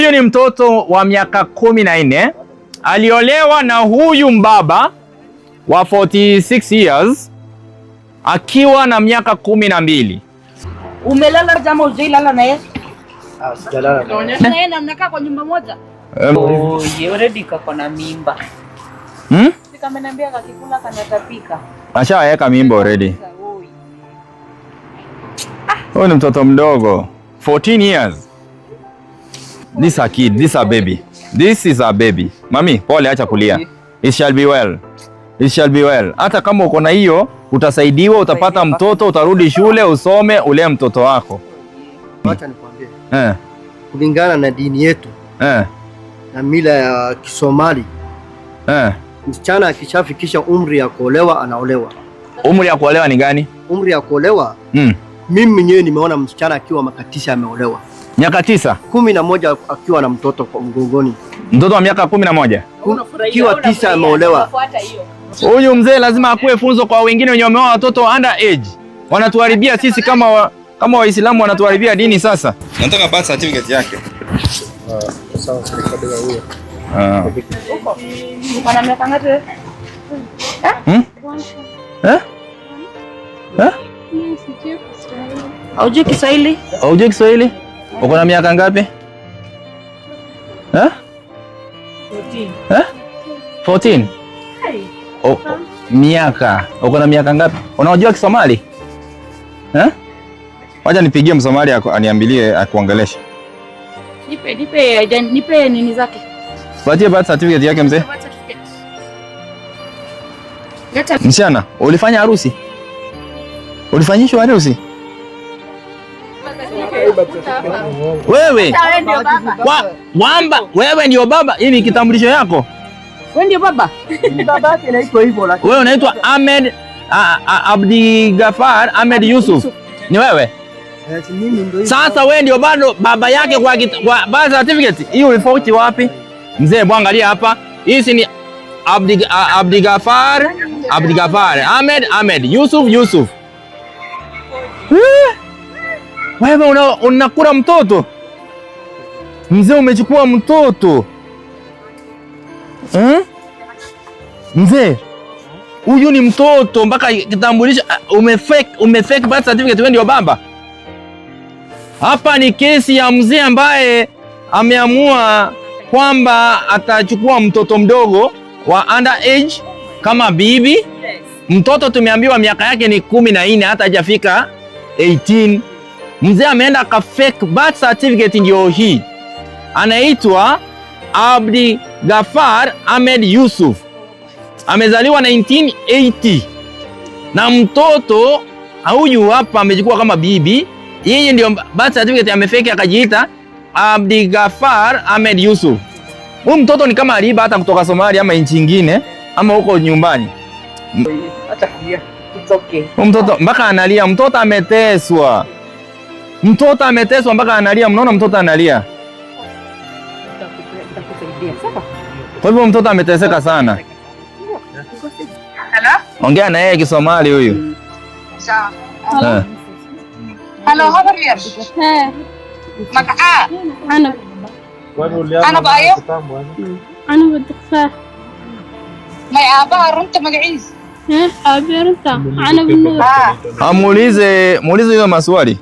Huyu ni mtoto wa miaka 14, aliolewa na huyu mbaba wa 46 years akiwa na miaka 12. Umelala jamaa ujailala na yeye? Sijalala. Na yeye mnakaa kwa nyumba moja? Yeye already kako na mimba. Nikamwambia kakikula kanatapika. Ashaweka mimba already. Huyu ni mtoto mdogo, 14 years. This a kid, this a baby. This is a baby. Mami, pole, acha kulia. It shall be well. It shall be well. Hata kama uko na hiyo, utasaidiwa, utapata mtoto, utarudi shule, usome, ulee mtoto wako. Acha nikwambie. Kulingana na dini yetu na mila ya Kisomali, msichana akishafikisha umri ya kuolewa anaolewa. Umri ya kuolewa ni gani? Umri ya kuolewa, mimi mwenyewe nimeona msichana akiwa miaka 9 ameolewa. Miaka 9? 11 akiwa na mtoto kwa mgongoni. Mtoto wa miaka 11? Akiwa 9 ameolewa. Huyu mzee lazima akuwe funzo kwa wengine wenye wameoa watoto under age. Wanatuharibia sisi kama Waislamu, wanatuharibia dini sasa. Nataka birth certificate yake. Sawa, serikali ya huyo. Uko na miaka ngapi? Haujui Kiswahili? Haujui Kiswahili? Uko na miaka ngapi? 14. Miaka. Uko na miaka ngapi? Unajua Kisomali? Wacha nipigie Msomali aniambilie akuongeleshe. Nipe nini zake. Patie birth certificate yake mzee. Msichana, ulifanya harusi? Ulifanyishwa harusi? Wewe wamba, wewe ndio baba? Hii ni kitambulisho yako? Wewe ndio baba? Baba yake anaitwa hivyo lakini. Wewe unaitwa Ahmed Abdigafar Ahmed Yusuf. Ni wewe? Mimi ndio. Sasa wewe ndio bado baba yake kwa birth certificate. Hiyo ulifauti wapi? Mzee, angalia hapa. Hii ni Abdigafar Ahmed Yusuf. Wewe unakula mtoto? Mzee, umechukua mtoto. Mzee, huyu ni mtoto mpaka kitambulisho umefake birth certificate, wewe ndio baba? Hapa ni kesi ya mzee ambaye ameamua kwamba atachukua mtoto mdogo wa under age kama bibi. Mtoto tumeambiwa miaka yake ni 14, hata hajafika 18. Mzee ameenda ka fake birth certificate, ndio hii. Anaitwa Abdigafar Ahmed Yusuf. Amezaliwa 1980. Na mtoto huyu hapa amechukua kama bibi. Yeye ndio birth certificate amefake, akajiita Abdigafar Ahmed Yusuf. Huyu mtoto ni kama aliba hata kutoka Somalia ama nchi nyingine ama huko nyumbani. Acha kulia. It's okay. Mtoto mpaka analia, mtoto ameteswa. Mtoto ameteswa mpaka analia, mnaona mtoto analia. Kwa hivyo mtoto ameteseka sana. Hello? Ongea na yeye Kisomali huyu. Sawa. Hello, how are you? Makaa. Ana bayo? Ana badqfa. May aba runta magaciis. Abi runta. Ana binur. Muulize hiyo maswali.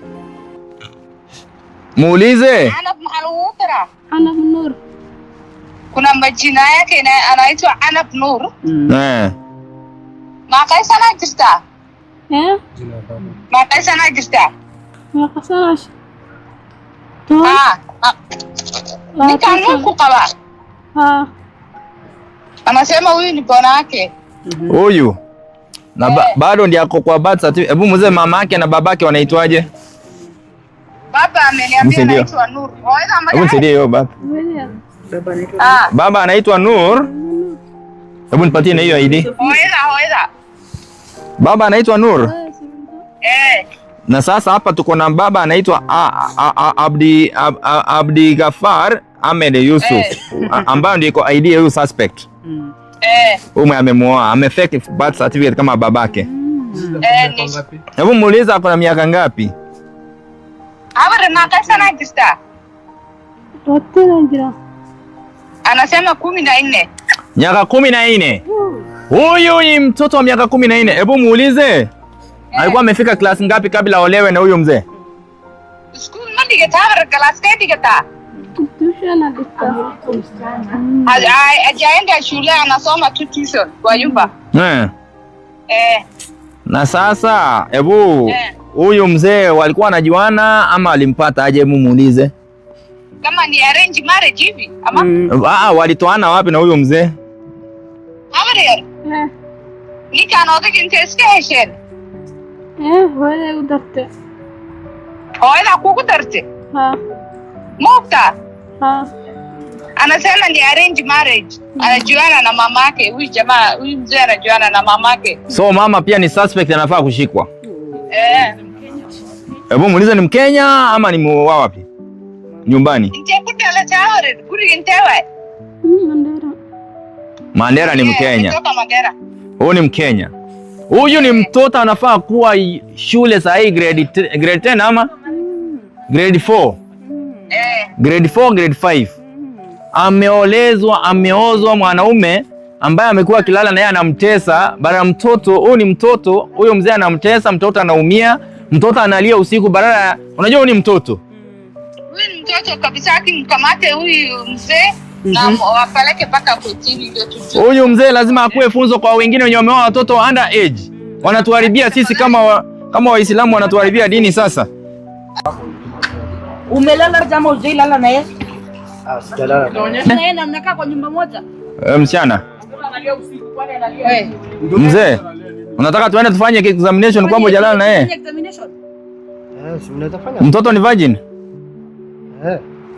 Muulize. Ana Alutara. Ana binur. Kuna majina yake anaitwa Ana Nur. Maqay sana jirta? Maqay sana jirta? Maqasash. Nikan Nuku qaba. Anasema huyu ni bwana yake. Huyu. Na bado ndiye ako kwa birth certificate. Hebu mzee, mama yake na babake wanaitwaje? Baba ameniambia anaitwa Nur. Hebu nisaidie hiyo baba. Baba anaitwa Nur. Hebu nipatie na hiyo ID. Hoeda. Baba anaitwa Nur. Na sasa hapa tuko na baba anaitwa Abdigafar Ahmed Yusuf, ambayo ndio iko ID ya huyu suspect. Huyu amemuoa, amefake birth certificate kama babake. Hebu muuliza ako na miaka ngapi? Abara na kasa na kista. Anasema 14. Miaka 14. Huyu ni mtoto wa miaka 14. Hebu muulize. Alikuwa amefika class ngapi kabla aolewe na huyo mzee? School mandigeta class kadigeta. Hajaenda shule, anasoma tu tuition kwa nyumba. Na sasa hebu huyu mzee walikuwa wanajuana ama alimpata aje? Hebu muulize. Kama ni arrange marriage hivi ama walitoana wapi na huyo mzee? Amre. Nika another contestation. wala udarte. Hoila kukudarte. Mukta. Anasema ni arrange marriage. Anajuana na mamake. Huyu jamaa, huyu mzee anajuana na mamake. So mama pia ni suspect, anafaa kushikwa. Hebu muulize ni Mkenya ama ni wapi? Nyumbani. Mandera ni Mkenya. Huyu ni Mkenya. Huyu ni mtoto anafaa kuwa shule saa hii grade 10 ama grade 4. Grade 4, grade 5. Ameozwa mwanaume ambaye amekuwa kilala na yeye anamtesa. Bara mtoto, huyu ni mtoto, huyo mzee anamtesa, mtoto anaumia, mtoto analia usiku barara. Unajua huyu ni mtoto. Huyu ni mtoto kabisa, akimkamate huyu mzee na wapeleke mpaka kotini ndio tujue. Huyu mzee lazima akuwe funzo kwa wengine wenye wameoa watoto under age. Wanatuharibia sisi kama Waislamu, wanatuharibia dini sasa. Umelala jamaa ujailala na yeye? Sijalala. Na yeye mnakaa kwa nyumba moja? Msichana. Mzee, unataka tuende tufanye examination kwamba hujalala na yeye? Examination? Si unatafanya. Mtoto ni virgin?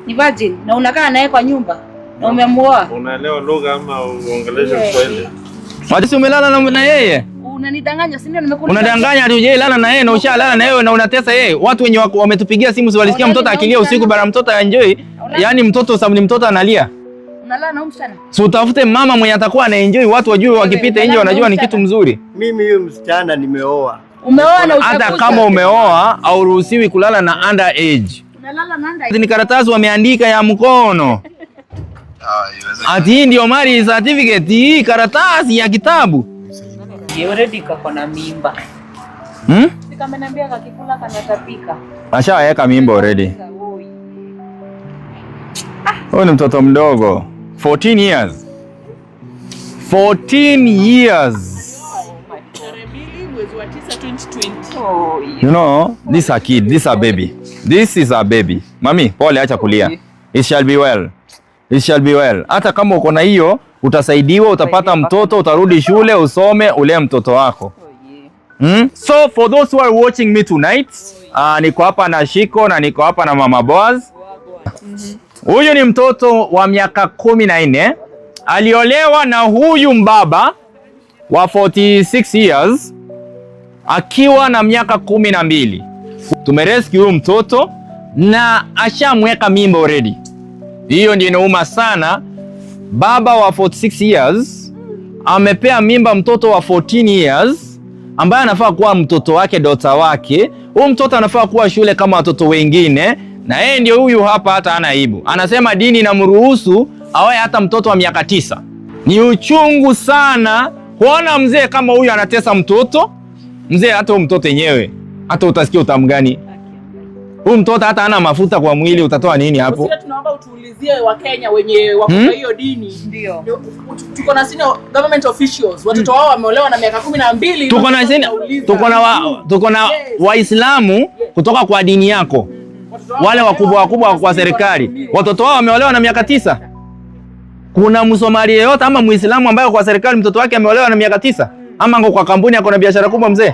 Ni virgin na unakaa naye kwa nyumba na umemuoa. Unaelewa lugha ama uongeleshe Kiswahili? Wajisi umelala na yeye? Unanidanganya, si ndio? Nimekuuliza. Unadanganya ati hujalala na yeye na ushalala na yeye na unatesa yeye. Watu wenye wametupigia simu walisikia mtoto akilia usiku bara mtoto enjoy. Yaani mtoto sababu ni mtoto analia. Unalala na msichana? So utafute mama mwenye atakuwa ana enjoy, watu wajue wakipita nje wanajua ni kitu mzuri. Mimi huyo msichana nimeoa. Umeoa na hata kama umeoa hauruhusiwi kulala na under age. Unalala na under age. Ni karatasi wameandika ya mkono. Ati hii ndio marriage certificate, hii karatasi ya kitabu. Already kako na mimba. Sika ameniambia kakikula kanatapika. Ashaweka mimba already. Huyu ni mtoto mdogo. 14 years. 14 years. You know, this is a kid, this is a baby. This is a baby. Mami, pole, acha kulia. It shall be well. It shall be well. Hata kama uko na hiyo, utasaidiwa, utapata mtoto, utarudi shule, usome, ulee mtoto wako. So for those who are watching me tonight, niko hapa na Shiko na niko hapa na Mama Boaz. Huyu ni mtoto wa miaka 14. Aliolewa na huyu mbaba wa 46 years akiwa na miaka 12. Tumerescue huyu mtoto na ashamweka mimba already. Hiyo ndio inauma sana. Baba wa 46 years amepea mimba mtoto wa 14 years ambaye anafaa kuwa mtoto wake, dota wake. Huyu mtoto anafaa kuwa shule kama watoto wengine, na yeye ndio huyu hapa hata hana aibu. Anasema dini inamruhusu awe hata mtoto wa miaka 9. Ni uchungu sana kuona mzee kama huyu anatesa mtoto. Mzee hata huyu mtoto yenyewe hata utasikia utamu gani? Huyu mtoto hata hana mafuta kwa mwili, utatoa nini hapo? Sisi tunaomba utuulizie Wakenya wenye wako kwa hiyo dini. Ndio. Tuko na senior government officials. Watoto wao wameolewa na miaka 12. Tuko na Waislamu kutoka kwa dini yako. Wale wakubwa kwa serikali. Watoto wao wameolewa na miaka 9. Kuna Msomali yeyote ama Muislamu ambaye kwa serikali mtoto wake ameolewa na miaka 9? Ama kwa kampuni yako na biashara kubwa mzee?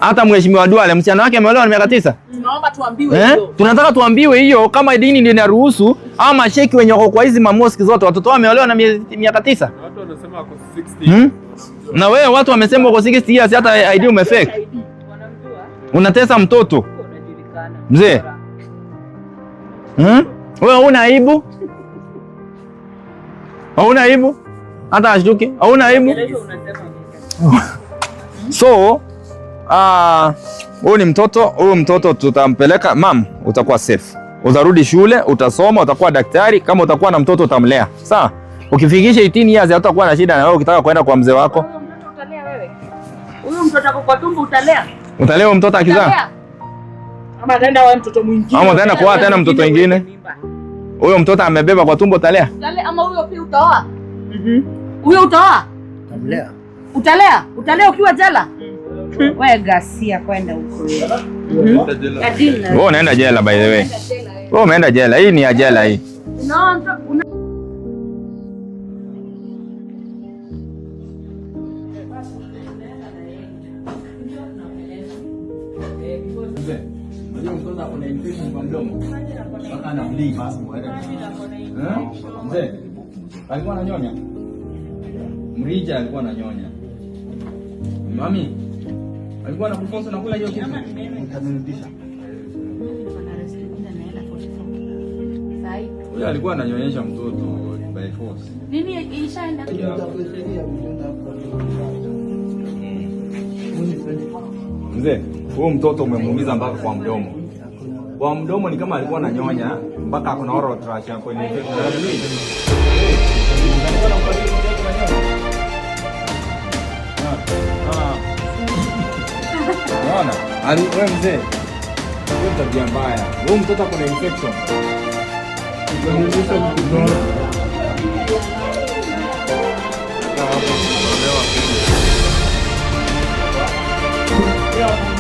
Hata Mheshimiwa Duale msichana wake ameolewa na miaka 9. Tunaomba tuambiwe hiyo. Tunataka tuambiwe hiyo kama dini ndio inaruhusu, ama masheki wenye wako kwa hizi mamoski zote watoto wao wameolewa na miaka 9. Watu wanasema wako 60. Na wewe watu wamesema wako 60 years, hata ID umefake. Unatesa mtoto. Mzee. Wewe una aibu? Hauna aibu? Hata ashtuki. Hauna aibu? So Huyu mtoto tutampeleka, mam, utakuwa safe. Utarudi shule, utasoma, utakuwa daktari. Kama utakuwa na mtoto utamlea. Sawa? Ukifikisha 18 years hutakuwa na shida na wewe ukitaka kwenda kwa mzee wako. Huyo mtoto utalea wewe? Huyo mtoto ako kwa tumbo utalea? Utalea mtoto akizaa? Ama ataenda kwa mtoto mwingine. Ama ataenda kwa tena mtoto mwingine. Huyo mtoto amebeba kwa tumbo utalea? Utalea ama huyo pia utaoa? Huyo utaoa? Utalea. Utalea? Utalea ukiwa jela? Wewe gasia kwenda huko. Wewe unaenda jela by the way. Wewe umeenda jela. Hii ni ya jela hii. Unaona Mzee, alikuwa ananyonya. Mrija alikuwa ananyonya. Mami, alikuwa anakufonsa na kula hiyo kitu. Nikanirudisha. Huyo alikuwa ananyonyesha mtoto by force. nini ilishaenda? Mzee, huyu mtoto umemuumiza mpaka kwa mdomo. Kwa mdomo ni kama alikuwa ananyonya mpaka kuna oral tract yako ni infection. Unaona? Wewe mzee, wewe tabia mbaya. Huyu mtoto kuna infection. Yeah.